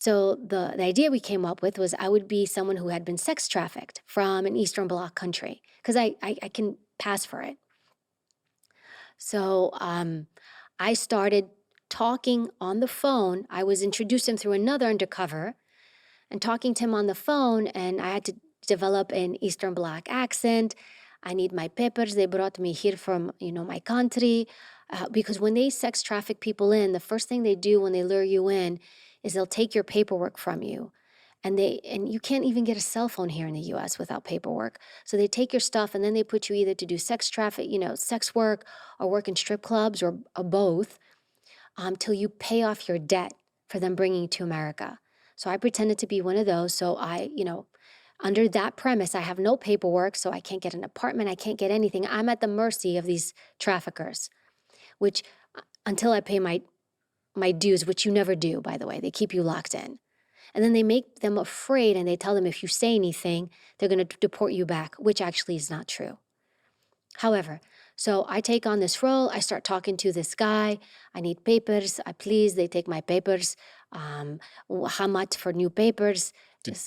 So the idea we came up with was I would be someone who had been sex trafficked from an Eastern Bloc country because I can pass for it. So I started talking on the phone. I was introduced him through another undercover and talking to him on the phone, and I had to develop an Eastern Bloc accent. I need my papers. They brought me here from my country, because when they sex traffic people in, the first thing they do when they lure you in is they'll take your paperwork from you. And you can't even get a cell phone here in the US without paperwork. So they take your stuff and then they put you either to do sex traffic, sex work, or work in strip clubs, or both, till you pay off your debt for them bringing you to America. So I pretended to be one of those. So under that premise, I have no paperwork, so I can't get an apartment, I can't get anything. I'm at the mercy of these traffickers, which until I pay my dues, which you never do, by the way, they keep you locked in. And then they make them afraid and they tell them if you say anything, they're going to deport you back, which actually is not true. However, so I take on this role. I start talking to this guy. I need papers. Please, they take my papers. How much for new papers?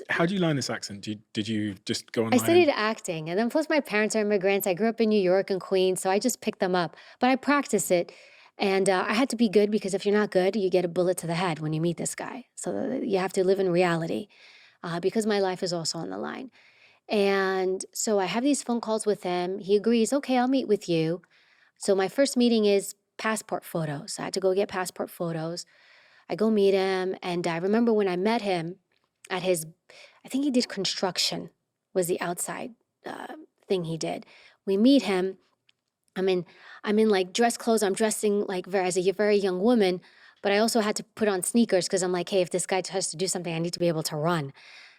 How do you learn this accent? Did you just go I online studied and acting, and then plus my parents are immigrants. I grew up in New York and Queens, so I just picked them up. But I practice it, and I had to be good because if you're not good, you get a bullet to the head when you meet this guy. So you have to live in reality, because my life is also on the line. And so I have these phone calls with him. He agrees, okay, I'll meet with you. So my first meeting is passport photos. I had to go get passport photos. I go meet him, and I remember when I met him at his, I think he did construction, was the outside thing he did. We meet him. I'm in, I'm in like dress clothes. I'm dressing like as a very young woman, but I also had to put on sneakers because I'm like, hey, if this guy tries to do something, I need to be able to run.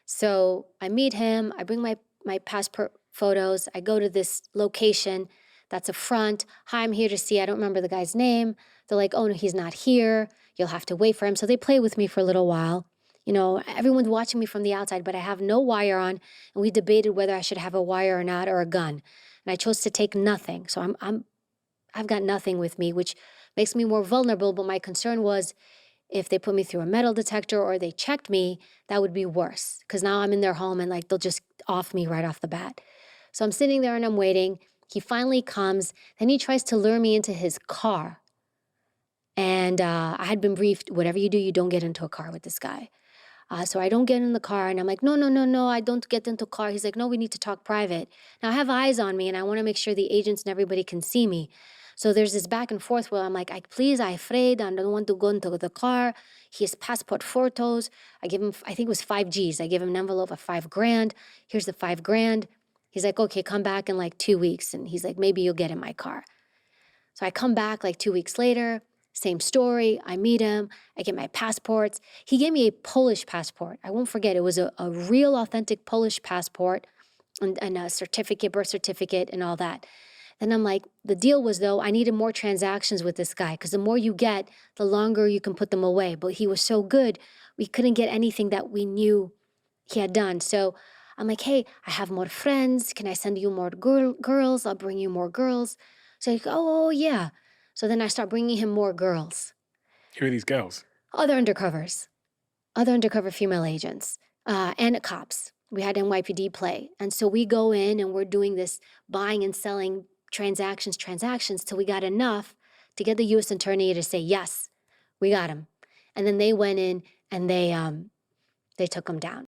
So I meet him. I bring my passport photos. I go to this location. That's a front. Hi, I'm here to see. I don't remember the guy's name. They're like, oh no, he's not here. You'll have to wait for him. So they play with me for a little while. Everyone's watching me from the outside, but I have no wire on, and we debated whether I should have a wire or not, or a gun. And I chose to take nothing. So I've got nothing with me, which makes me more vulnerable. But my concern was if they put me through a metal detector or they checked me, that would be worse. Because now I'm in their home and like they'll just off me right off the bat. So I'm sitting there and I'm waiting. He finally comes. Then he tries to lure me into his car. And I had been briefed, whatever you do, you don't get into a car with this guy. So I don't get in the car, and I'm like, no, no, no, no, I don't get into a car. He's like, no, we need to talk private. Now I have eyes on me, and I want to make sure the agents and everybody can see me. So there's this back and forth where I'm like, please, I'm afraid. I don't want to go into the car. He has passport photos. I give him, I think it was 5 Gs. I give him an envelope of 5 grand. Here's the 5 grand. He's like, okay, come back in like 2 weeks. And he's like, maybe you'll get in my car. So I come back like 2 weeks later, same story. I meet him. I get my passports. He gave me a Polish passport. I won't forget. It was a real authentic Polish passport and a certificate, birth certificate, and all that. Then I'm like, the deal was though, I needed more transactions with this guy because the more you get, the longer you can put them away. But he was so good, we couldn't get anything that we knew he had done. So I'm like, hey, I have more friends. Can I send you more girls? I'll bring you more girls. So he's like, oh, yeah. So then I start bringing him more girls, who are these girls? other undercovers, other undercover female agents, and cops. We had NYPD play. And so we go in and we're doing this buying and selling transactions till we got enough to get the U.S. attorney to say, yes, we got him. And then they went in and they took him down.